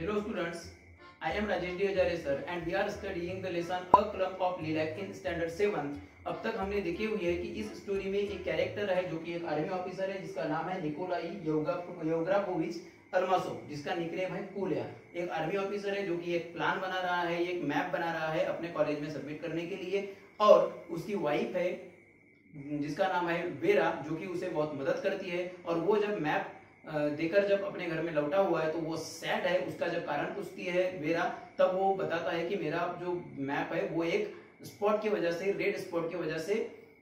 Hello students, I am Rajesh D. Ajare sir and we are studying the lesson A Clump of Lilac in Standard 7. अब तक हमने देखी हुई है कि इस स्टोरी में एक कैरेक्टर है जो कि एक आर्मी ऑफिसर है जिसका नाम है निकोलाई योग्राफोविच अल्मासोव, जिसका निकनेम है कूलिया। एक आर्मी ऑफिसर है जो कि एक प्लान बना रहा है, एक मैप बना रहा है अपने कॉलेज में सबमिट करने के लिए, और उसकी वाइफ है जिसका नाम है वेरा जो कि उसे बहुत मदद करती है। और वो जब मैप देकर जब अपने घर में लौटा हुआ है तो वो सैड है। उसका जब कारण पूछती है वेरा तब वो बताता है कि मेरा जो मैप है वो एक स्पॉट की वजह से, रेड स्पॉट की वजह से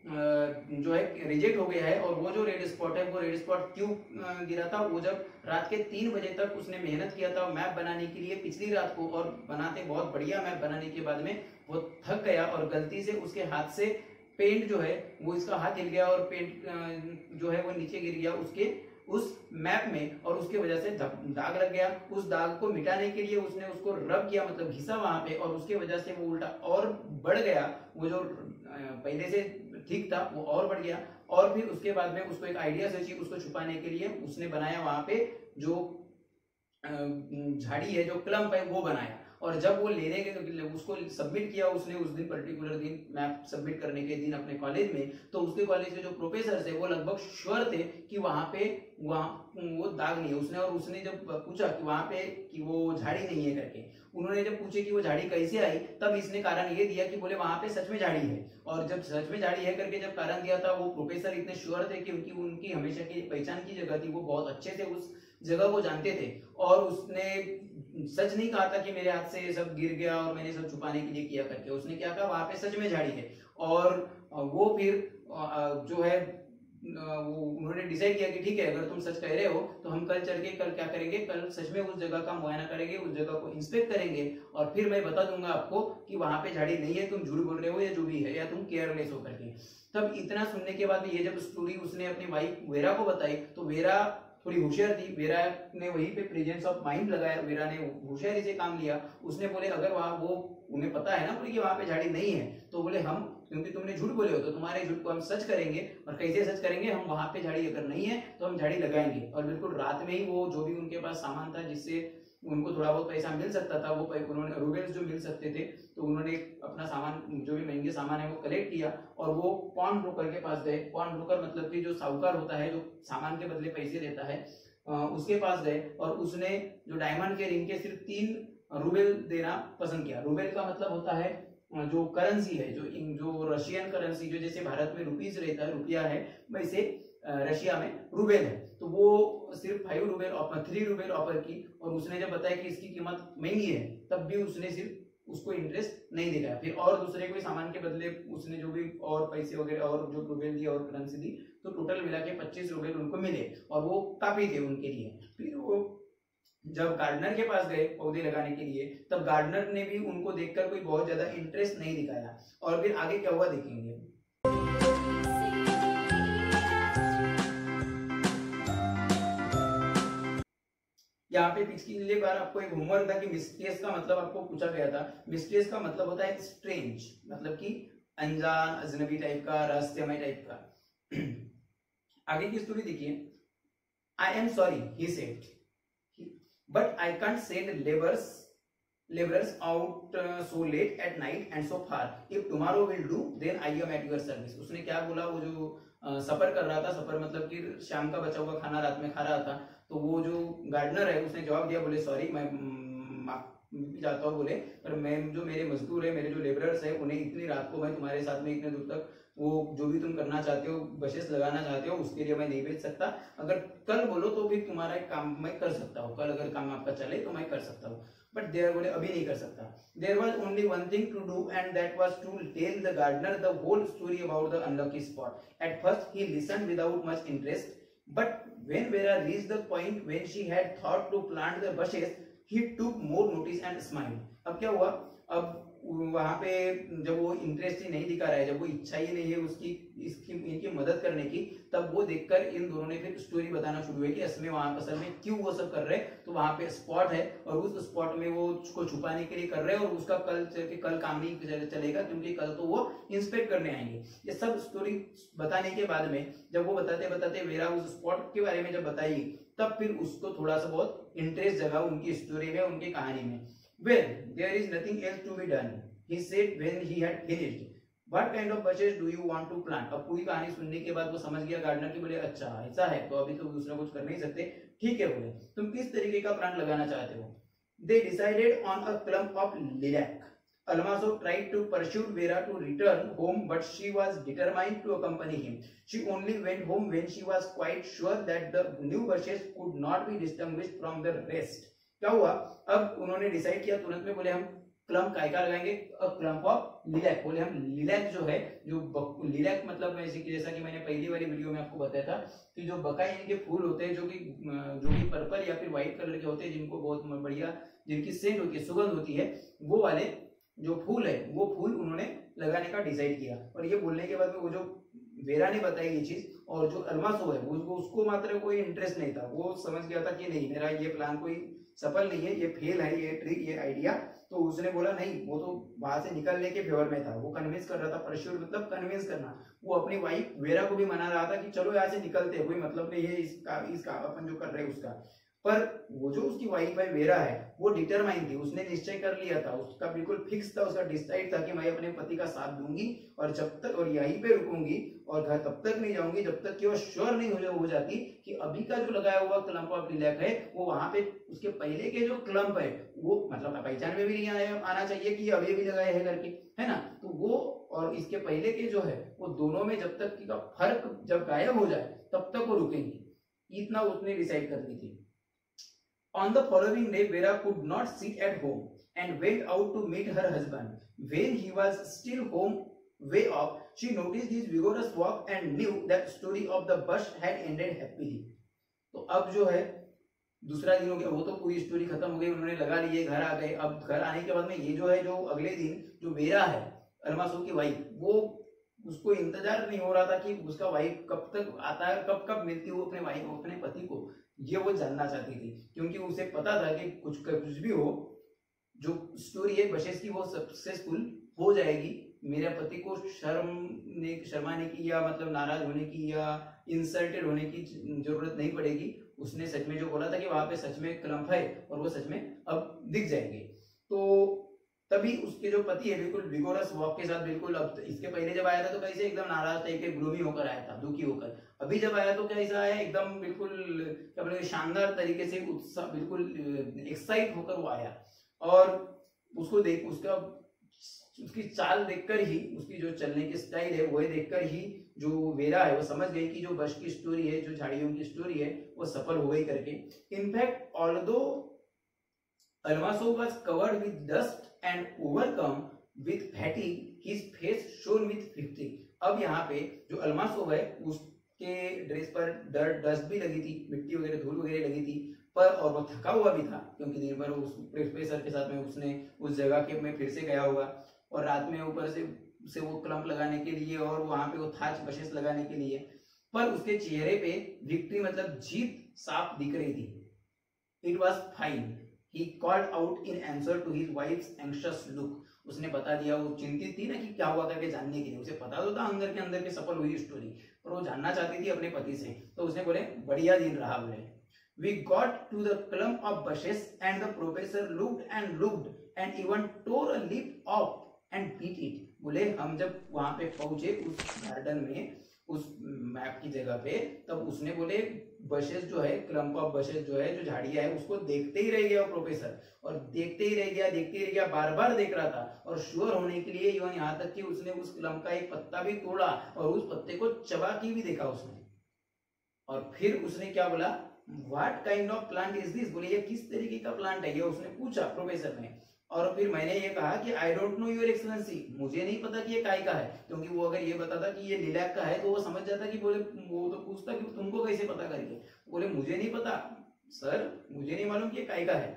जो है रिजेक्ट हो गया है। और वो जो रेड स्पॉट है वो रेड स्पॉट क्यों गिरा था, वो जब रात के 3 बजे तक उसने मेहनत किया था मैप बनाने के लिए पिछली रात को, और बनाते बहुत बढ़िया मैप बनाने के बाद में वो थक गया और गलती से उसके हाथ से पेंट जो है वो इसका हाथ हिल गया और पेंट जो है वो नीचे गिर गया उसके उस मैप में, और उसके वजह से दाग लग गया। उस दाग को मिटाने के लिए उसने उसको रब किया, मतलब घिसा वहां पे, और उसके वजह से वो उल्टा और बढ़ गया। वो जो पहले से ठीक था वो और बढ़ गया। और फिर उसके बाद में उसको एक आइडिया सोची, उसको छुपाने के लिए उसने बनाया वहां पे जो झाड़ी है, जो क्लम्प है वो बनाया। और जब वो लेने के उसको सबमिट किया उसने उस दिन, पर्टिकुलर दिन मैप सबमिट करने के दिन अपने कॉलेज में, तो उसके कॉलेज के जो प्रोफेसर थे वो लगभग श्योर थे कि वहां वो दाग नहीं है। उसने जब पूछा कि वहां पे कि वो झाड़ी नहीं है करके, उन्होंने जब पूछे कि वो झाड़ी कैसे आई, तब इसने कारण ये दिया कि बोले वहां पे सच में झाड़ी है। और जब सच में झाड़ी है करके जब कारण दिया था, वो प्रोफेसर इतने श्योर थे कि उनकी हमेशा की पहचान की जगह थी, वो बहुत अच्छे से उस जगह को जानते थे। और उसने सच नहीं कहा था कि मेरे हाथ से सब गिर गया और मैंने सब छुपाने के लिए किया करके। उसने क्या कहा, वहां पे सच में झाड़ी है। और वो फिर जो है वो उन्होंने डिसाइड किया कि ठीक है, अगर तुम सच कह रहे हो तो हम कल चल के कल क्या करेंगे, कल सच में उस जगह का मुआयना करेंगे, उस जगह को इंस्पेक्ट करेंगे, और फिर मैं बता दूंगा आपको कि वहां पे झाड़ी नहीं है, तुम झूठ बोल रहे हो या जो भी है, या तुम केयरलेस हो करके। तब इतना सुनने के बाद ये जब स्टोरी उसने अपनी वाइफ वेरा को बताई तो वेरा थोड़ी होशियार थी। वेरा ने वहीं पे प्रेजेंस ऑफ माइंड लगाया, वेरा ने होशियारी से काम लिया। उसने बोले अगर वहां वो उन्हें पता है ना बोले कि वहां पे झाड़ी नहीं है, तो बोले हम, क्योंकि तुमने झूठ बोले हो तो तुम्हारे झूठ को हम सच करेंगे। और कैसे सच करेंगे, हम वहां पे झाड़ी अगर नहीं है तो हम झाड़ी लगाएंगे। और बिल्कुल रात में ही वो जो भी उनके पास सामान था जिससे उनको थोड़ा बहुत पैसा मिल सकता था, वो उन्होंने रूबेल्स जो मिल सकते थे, तो उन्होंने अपना सामान जो भी महंगे सामान है वो कलेक्ट किया और वो पॉन ब्रोकर के पास गए। पॉन ब्रोकर मतलब कि जो साहूकार होता है, जो सामान के बदले पैसे देता है, उसके पास गए और उसने जो डायमंड के रिंग के सिर्फ 3 रूबेल देना पसंद किया। रूबेल का मतलब होता है जो करेंसी है, जो रशियन करेंसी, जो जैसे भारत में रुपीज रहता है, रुपया है, वैसे रशिया में रूबेल है। तो वो सिर्फ 3 रूबेल ऑफर की, और उसने जब बताया कि इसकी कीमत महंगी है तब भी उसने सिर्फ उसको इंटरेस्ट नहीं दिखाया। फिर और दूसरे कोई सामान के बदले उसने जो भी और पैसे वगैरह और जो रूबेल दी और करेंसी दी, तो टोटल मिला के 25 रूबेल उनको मिले, और वो काफी थे उनके लिए। फिर वो जब गार्डनर के पास गए पौधे लगाने के लिए, तब गार्डनर ने भी उनको देखकर कोई बहुत ज्यादा इंटरेस्ट नहीं दिखाया। और फिर आगे क्या हुआ देखेंगे। यहाँ पे पिछली बार आपको एक होमवर्क था कि मिस्टीरियस का मतलब आपको पूछा गया था। मिस्टीरियस का मतलब होता है स्ट्रेंज, मतलब कि अनजान, अजनबी टाइप का, रहस्यमय टाइप का। आगे की स्टोरी देखिए। आई am sorry he said, but I can't send laborers out so late at night and so far. If tomorrow will do, then I am at your service. उसने क्या बोला, वो जो सफर कर रहा था, सफर मतलब कि शाम का बचा हुआ खाना रात में खा रहा था, तो वो जो गार्डनर है उसने जवाब दिया, बोले सॉरी मैं जाता हूँ, बोले पर मैं जो मेरे मजदूर है, मेरे जो लेबरर्स है, उन्हें इतनी रात को मैं तुम्हारे साथ में इतने दूर तक वो जो भी तुम करना चाहते हो, बशेस लगाना चाहते हो, उसके लिए मैं नहीं भेज सकता। अगर कल बोलो तो फिर तुम्हारा एक काम मैं कर सकता हूँ, कल अगर काम आपका चले तो मैं कर सकता हूँ, बट देयर बोले अभी नहीं कर सकता। There was only one thing to do and that was to tell the gardener the whole story about the unlucky spot. At first he listened without much interest, but when Vera reached the point when she had thought to plant the bushes, he took more notice and smiled. अब क्या हुआ, अब वहां पे जब वो interest ही नहीं दिखा रहा है, जब वो इच्छा ही नहीं है उसकी इनकी मदद करने की, तब वो देखकर इन दोनों ने फिर स्टोरी बताना शुरू हुई कि असल में क्यों वो सब कर रहे हैं। तो वहां पे स्पॉट है और उस स्पॉट में वो उसको छुपाने के लिए कर रहे हैं, और उसका कल काम नहीं चलेगा क्योंकि कल तो वो इंस्पेक्ट करने आएंगे। ये सब स्टोरी बताने के बाद में जब वो बताते बताते वेरा उस स्पॉट के बारे में जब बताई तब फिर उसको थोड़ा सा बहुत इंटरेस्ट जगा उनकी स्टोरी में, उनकी कहानी में। Well there is nothing else to be done, he said when he had finished, what kind of bushes do you want to plant. अब पूरी कहानी सुनने के बाद वो समझ गया गार्डनर की, बोले अच्छा ऐसा है तो अभी तो दूसरा कुछ कर नहीं सकते, ठीक है बोले तुम किस तरीके का प्लांट लगाना चाहते हो। They decided on a clump of lilac. Almazo tried to pursue Vera to return home, but she was determined to accompany him. She only went home when she was quite sure that the new bushes could not be distinguished from the rest. क्या हुआ, अब उन्होंने decide किया तुरंत में, बोले हम clump काय का लगाएंगे, अब क्लम्प ऑफ लिलैक, बोले हम लिलैक जो है, जो लिलैक मतलब जैसा कि मैंने पहली वाली वीडियो में आपको बताया था कि जो बकाई इनके फूल होते हैं जो कि पर्पल या फिर व्हाइट कलर के होते हैं, जिनको बहुत बढ़िया, जिनकी सेंट होती है, सुगंध होती है, वो वाले जो फूल है वो फूल उन्होंने लगाने का डिसाइड किया। और ये बोलने के बाद में वो जो वेरा ने बताई ये चीज, और जो अल्मासो है उसको मात्र कोई इंटरेस्ट नहीं था, वो समझ गया था कि नहीं मेरा ये प्लान कोई सफल नहीं है, ये फेल है, ये ट्रिक, ये आइडिया। तो उसने बोला नहीं, वो तो वहां से निकलने के फेवर में था, वो कन्विंस कर रहा था, परस्यूट मतलब कन्विंस करना, वो अपनी वाइफ वेरा को भी मना रहा था कि चलो यहाँ से निकलते हैं, कोई मतलब नहीं है इसका अपन जो कर रहे हैं उसका। पर वो जो उसकी वाइफ है वेरा है, वो डिटरमाइन थी, उसने निश्चय कर लिया था, उसका बिल्कुल फिक्स था, उसका डिसाइड था कि मैं अपने पति का साथ दूंगी और जब तक, और यहीं पे रुकूंगी और घर तब तक नहीं जाऊंगी जब तक कि वो श्योर नहीं हो जाती कि अभी का जो लगाया हुआ क्लम्प ऑफ लिलैक है वो वहां पे उसके पहले के जो क्लम्प है वो मतलब पहचान में भी नहीं आना चाहिए कि अभी भी लगाए है करके, है ना। तो वो और इसके पहले के जो है वो दोनों में जब तक का फर्क जब गायब हो जाए तब तक वो रुकेंगी, इतना उसने डिसाइड कर दी थी। On the following day, Vera could not sit at home and went out to meet her husband. When he was still home way off, she noticed his vigorous walk and knew that story of the bush had ended happily. तो अब जो है दूसरा दिन हो गया, वो तो पूरी स्टोरी खत्म हो गई, उन्होंने लगा लिए, घर आ गए। अब घर आने के बाद में ये जो है, जो अगले दिन जो वेरा है अल्मासो की वाइफ, वो उसको इंतजार नहीं हो रहा था कि उसका वाइफ कब तक आता है, कब कब मिलती हो अपने वाइफ अपने पति को, ये वो जानना चाहती थी, क्योंकि उसे पता था कि कुछ भी हो, जो स्टोरी है बशेस की वो सक्सेसफुल हो जाएगी, मेरे पति को शर्माने की या मतलब नाराज होने की या इंसल्टेड होने की जरूरत नहीं पड़ेगी। उसने सच में जो बोला था कि वहां पे सच में क्लम्प है और वो सच में अब दिख जाएंगे। तो तभी उसके जो पति है बिल्कुल विगोरस वॉक के साथ, बिल्कुल अब इसके पहले जब आया था तो कैसे एकदम नाराज टाइप के ग्लूमी होकर आया था, दुखी होकर, अभी जब आया तो कैसा आया, एकदम बिल्कुल क्या बोले शानदार तरीके से, उत्साह, बिल्कुल एक्साइट होकर वो आया। और उसको देख उसकी चाल देखकर ही, उसकी जो चलने की स्टाइल है वो देखकर ही जो वेरा है वो समझ गई कि जो बश की स्टोरी है, जो झाड़ियों की स्टोरी है वो सफल हो गई करके। In fact although Almaso was covered with dust and overcome with fatigue, his face shone with victory. अब यहाँ पे जो अल्मासो है उसके ड्रेस पर डस्ट भी लगी थी, मिट्टी वगैरह धूल वगैरह लगी थी, पर और वो थका हुआ भी था क्योंकि दिन भर उस प्रोफेसर के साथ में उसने उस जगह के में फिर से गया होगा, और रात में ऊपर से वो क्लम्प लगाने के लिए और वहां पे वो थाच बशेस लगाने के लिए, पर उसके चेहरे पे विक्ट्री मतलब जीत साफ दिख रही थी। It was fine, he called out in answer to his wife's anxious look. उसने बता दिया, वो चिंतित थी ना कि क्या हुआ करके जानने के लिए, उसे पता तो था अंदर के सफल हुई स्टोरी, पर वो जानना चाहती थी अपने पति से, तो उसने बोले बढ़िया दिन रहा बोले। We got to the clump of bushes and the professor looked and even tore a leaf off and beat it. बोले हम जब वहां पे पहुंचे उस गार्डन में, उस मैप की जगह पे, तब उसने बोले बशेस जो है, क्लम्प ऑफ बशेस जो है, जो झाड़ियां है, उसको देखते ही रह गया प्रोफेसर, और देखते ही रह गया, बार बार देख रहा था, और श्योर होने के लिए इवन यहाँ तक कि उसने उस क्लम्प का एक पत्ता भी तोड़ा और उस पत्ते को चबा के भी देखा उसने। और फिर उसने क्या बोला, what kind of plant is this, बोले ये किस तरीके का प्लांट है, ये उसने पूछा प्रोफेसर ने। और फिर मैंने ये कहा कि I don't know your excellency, मुझे नहीं पता कि ये काय का है, क्योंकि वो अगर ये बताता कि ये लिलैक का है तो वो समझ जाता कि बोले, वो तो पूछता कि तुमको कैसे पता करके, बोले मुझे नहीं पता सर, मुझे नहीं मालूम कि ये काय का है।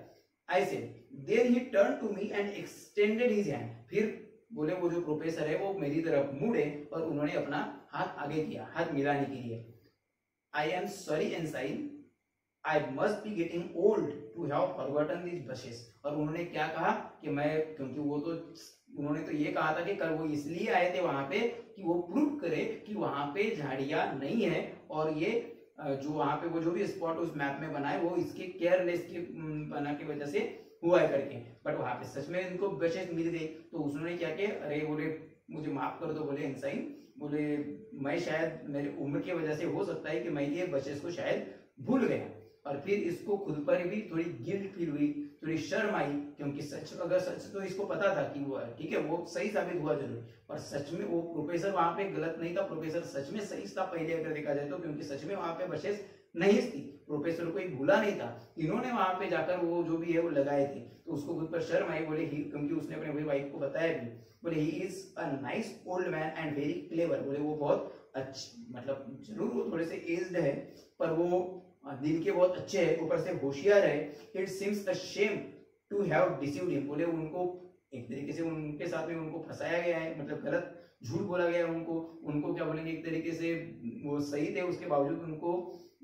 I said, then he turn to me and extended his hand, फिर बोले वो जो प्रोफेसर है वो मेरी तरफ मुड़े और उन्होंने अपना हाथ आगे किया, हाथ मिलाने के लिए। I am sorry ensign, I must be getting old to have forgotten these bushes. और उन्होंने क्या कहा कि मैं, क्योंकि वो तो उन्होंने तो ये कहा था कि कल वो इसलिए आए थे वहां पे कि वो प्रूव करे कि वहां पे झाड़ियां नहीं है और ये जो वहां पे वो जो भी स्पॉट उस मैप में बना है वो इसके केयरलेस के बना की वजह से हुआ है करके। बट वहां पे सच में इनको बचेस मिल गई, तो उसने क्या किया, अरे बोले मुझे माफ कर दो बोले इंसाइन, बोले मैं शायद मेरी उम्र की वजह से हो सकता है कि मैं ये बचेस को शायद भूल गया। और फिर इसको खुद पर भी थोड़ी गिल्ट फील हुई, थोड़ी शर्म आई, क्योंकि सच अगर सच तो इसको पता था कि वो ठीक है वो सही साबित हुआ जरूर, पर सच में वो प्रोफेसर वहां पे गलत नहीं था, प्रोफेसर सच में सही था पहले अगर देखा जाए तो, क्योंकि सच में वहां पे बचेस नहीं थी, प्रोफेसर कोई भूला नहीं था, इन्होंने वहां पे जाकर वो जो भी है वो लगाए थे। तो उसको खुद पर शर्म आई, बोले ही, क्योंकि उसने अपने वाइफ को बताया भी, बोले he is a nice old man and very clever, बोले वो बहुत अच्छे, मतलब जरूर वो थोड़े से एज्ड है पर वो दिल के बहुत अच्छे है, ऊपर से होशियार है। It seems a shame to have deceived him, बोले उनको एक तरीके से उनके साथ में उनको फंसाया गया है, मतलब गलत झूठ बोला गया है उनको क्या बोलेंगे, एक तरीके से वो सही थे उसके बावजूद उनको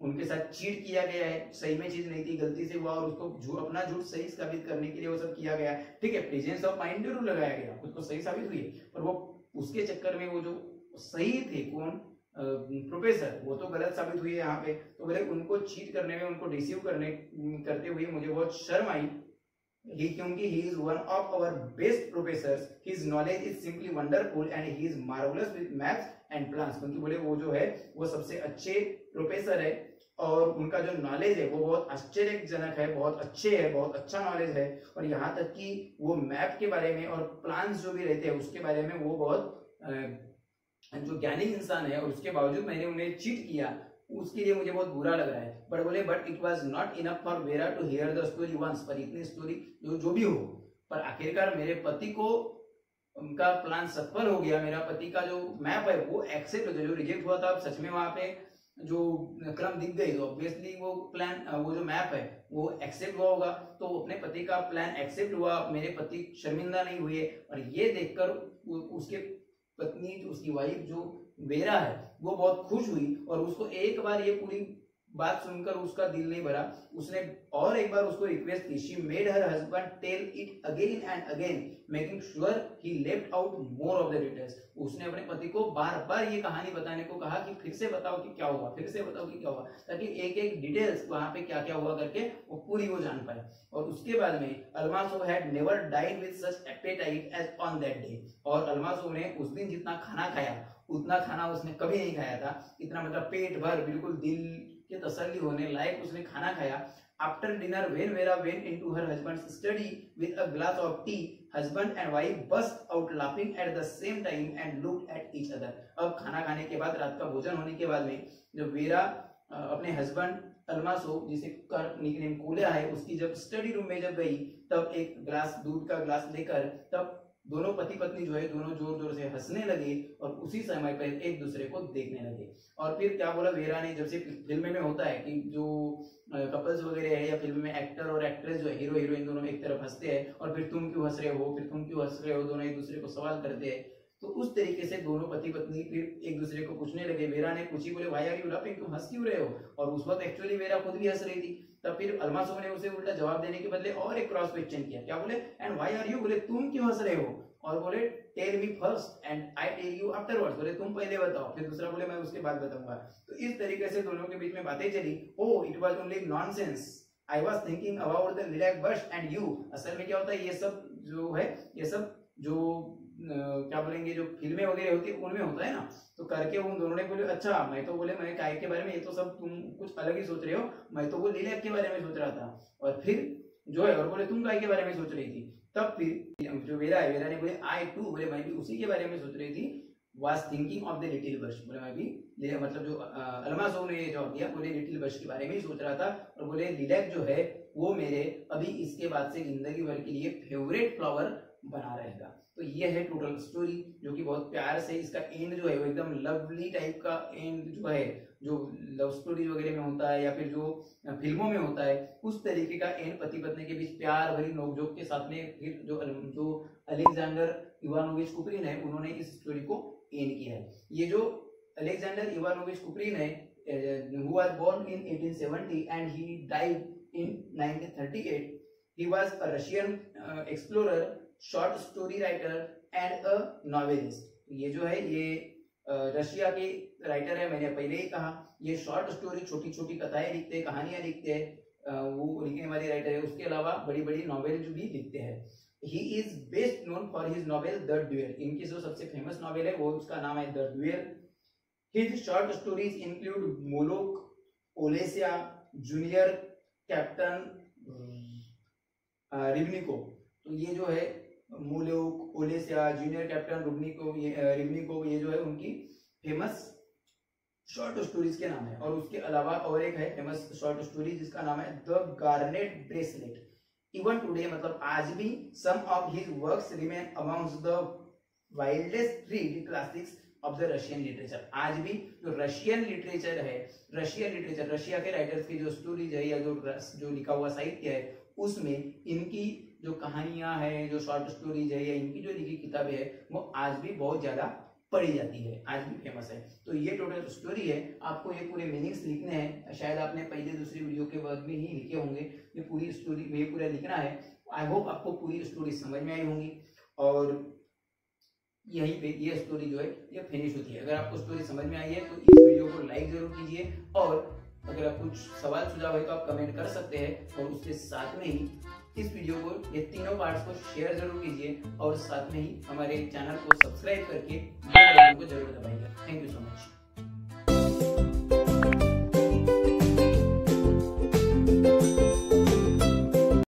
उनके साथ चीट किया गया है, सही में चीज नहीं थी, गलती से हुआ और उसको अपना झूठ सही साबित करने के लिए वो सब किया गया। ठीक है, प्रेजेंस ऑफ माइंड जरूर लगाया गया, खुद को सही साबित हुई है, पर वो उसके चक्कर में वो जो सही थे कौन प्रोफेसर, वो तो गलत साबित हुई है यहाँ पे। तो बोले उनको चीट करने में, उनको रिसीव करते हुए मुझे बहुत शर्म आई, क्योंकि he is one of our best professors, his knowledge is simply wonderful and he is marvelous with maths and plans, क्योंकि बोले वो जो है वो सबसे अच्छे प्रोफेसर है और उनका जो नॉलेज है वो बहुत आश्चर्यजनक है, बहुत अच्छे है, बहुत अच्छा नॉलेज है, और यहाँ तक कि वो मैप के बारे में और प्लान्स जो भी रहते हैं उसके बारे में वो बहुत जो ज्ञानी इंसान है, और उसके बावजूद मैंने उन्हें चीट किया, उसके लिए मुझे बहुत बुरा लग रहा है। बट बोले but it was not enough for Vera to hear the story once, पर इतनी स्टोरी जो भी हो, पर आखिरकार मेरे पति को उनका प्लान सफल हो गया, मेरा पति का जो मैप है वो एक्सेप्ट हो गया, जो रिजेक्ट हुआ था सच में वहां पे जो क्रम दिख गई, तो ऑब्वियसली वो प्लान वो जो मैप है वो एक्सेप्ट हुआ होगा, तो अपने पति का प्लान एक्सेप्ट हुआ, मेरे पति शर्मिंदा नहीं हुए। और ये देखकर उसके पत्नी, उसकी वाइफ जो वेरा है वो बहुत खुश हुई, और उसको एक बार ये पूरी बात सुनकर उसका दिल नहीं भरा, उसने और एक बार उसको रिक्वेस्ट की, she made her husband tell it again and again making sure he left out more of the details. उसने अपने पति को बार बार ये कहानी बताने को कहा कि फिर से बताओ कि क्या हुआ, फिर से बताओ कि क्या हुआ, ताकि एक एक डिटेल्स वहां पे क्या क्या हुआ करके वो पूरी वो जान पाए। और उसके बाद में Almaso had never died with such appetite as on that day, और अल्मासो ने उस दिन जितना खाना खाया उतना खाना उसने कभी नहीं खाया था, इतना मतलब पेट भर बिल्कुल दिल के तसल्ली होने लायक उसने खाना खाया। After dinner when Vera went into her husband's study with a glass of tea, husband and wife burst out laughing at the same time and looked at each other. अब खाना खाने के बाद, रात का भोजन होने के बाद में, जब वेरा अपने हस्बैंड अल्मासो जिसे कर निकनेम कोलिया है उसकी जब स्टडी रूम में जब गई, तब एक ग्लास दूध का ग्लास लेकर तब दोनों पति पत्नी जो है दोनों जोर जोर से हंसने लगे और उसी समय पर एक दूसरे को देखने लगे। और फिर क्या बोला वेरा ने, जब से फिल्म में होता है कि जो कपल्स वगैरह है या फिल्म में एक्टर और एक्ट्रेस जो है, हीरो हीरोइन दोनों एक तरफ हंसते हैं और फिर तुम क्यों हंस रहे हो, फिर तुम क्यों हंस रहे हो, दोनों एक दूसरे को सवाल करते हैं। तो उस तरीके से दोनों पति पत्नी फिर एक दूसरे को पूछने लगे। वेरा ने पूछी, बोले व्हाई आर यू लाफिंग, तुम हंस क्यों रहे हो, और उस वक्त एक्चुअली वेरा खुद भी हंस रही थी। तब फिर अल्मासो ने उसे उल्टा जवाब देने के बदले और एक क्रॉस क्वेश्चन किया, क्या बोले, एंड व्हाई आर यू, बोले तुम क्यों हंस रहे हो, और बोले tell me first and I tell you afterwards, बोले तुम पहले बताओ, फिर दूसरा बोले मैं उसके बाद बताऊंगा। तो इस तरीके से दोनों के बीच में बातें चली। Oh it was only nonsense, I was thinking about the lilac bush and you. असल में क्या होता है, ये सब जो है, ये सब जो क्या बोलेंगे जो फिल्में वगैरह होती है उनमें होता है ना, तो करके उन दोनों ने बोले अच्छा, मैं तो बोले मैं काय के बारे में, ये तो सब तुम कुछ अलग ही सोच रहे हो, मैं तो वो लिलैक के बारे में सोच रहा था। और फिर जो है, और बोले तुम काय के बारे में सोच रही थी। तब फिर जो वेरा है, वेरा ने बोले आई टू, बोले मैं भी उसी के बारे में सोच रही थी, was thinking of the little bush, बोले मैं भी मतलब जो अल्मासो ने जवाब दिया, बोले लिटिल बश के बारे में ही सोच रहा था, और बोले लिलैक जो है वो मेरे अभी इसके बाद से जिंदगी भर के लिए फेवरेट फ्लावर बना रहेगा। तो ये है टोटल स्टोरी, जो कि बहुत प्यार से, इसका एंड जो है वो एकदम लवली टाइप का एंड जो है, जो लव स्टोरी वगैरह में होता है या फिर जो फिल्मों में होता है उस तरीके का एंड पति पत्नी के बीच प्यार भरी नोकझोंक के साथ में। फिर जो अलेक्जेंडर इवानोविच कुपरिन है उन्होंने इस स्टोरी को एंड किया है। ये जो अलेक्जेंडर इवानोविच कुपरिन है, who was born in 1870 and he died in 1938. He was a Russian explorer, short story writer and a novelist. ये जो है ये रशिया के राइटर है, मैंने पहले ही कहा। ये शॉर्ट स्टोरी, छोटी छोटी कथाएं लिखते हैं, कहानियां लिखते हैं, वो लिखने वाले राइटर है। उसके अलावा बड़ी बड़ी नॉवेल भी लिखते हैं। He is best known for his novel the dual. इनकी जो सबसे फेमस नॉवेल है वो उसका नाम है the duel. His short stories include Moloch, Olesya, junior captain Rybnikov. तो ये जो है Moloch, Olesya, junior captain Rybnikov, ये जो है उनकी फेमस शॉर्ट स्टोरीज के नाम है। और उसके अलावा और एक है फेमस शॉर्ट स्टोरी जिसका नाम है the garnet bracelet. Even today, मतलब आज भी, some of his works remain amongst the wildest read classics of the Russian literature. आज भी जो रशियन लिटरेचर है, रशिया के राइटर्स की जो स्टोरीज है या जो लिखा हुआ साहित्य है, उसमें इनकी जो कहानियां हैं, जो शॉर्ट स्टोरीज है या इनकी जो लिखी किताबें है, वो आज भी बहुत ज्यादा पढ़ी जाती है, आज भी फेमस है। तो ये टोटल स्टोरी है। आपको ये पूरे मीनिंग्स लिखने हैं, शायद आपने पहले दूसरी वीडियो के बाद में ही लिखे होंगे। ये पूरी स्टोरी ये पूरा लिखना है। आई होप आपको पूरी स्टोरी समझ में आई होंगी। और यहीं पे ये स्टोरी जो है ये फिनिश होती है। अगर आपको स्टोरी समझ में आई है तो इस वीडियो को लाइक जरूर कीजिए, और अगर आप कुछ सवाल सुझाव है तो आप कमेंट कर सकते हैं। और उसके साथ में ही इस वीडियो को, ये तीनों पार्ट्स को शेयर जरूर कीजिए, और साथ में ही हमारे चैनल को सब्सक्राइब करके बेल आइकन को जरूर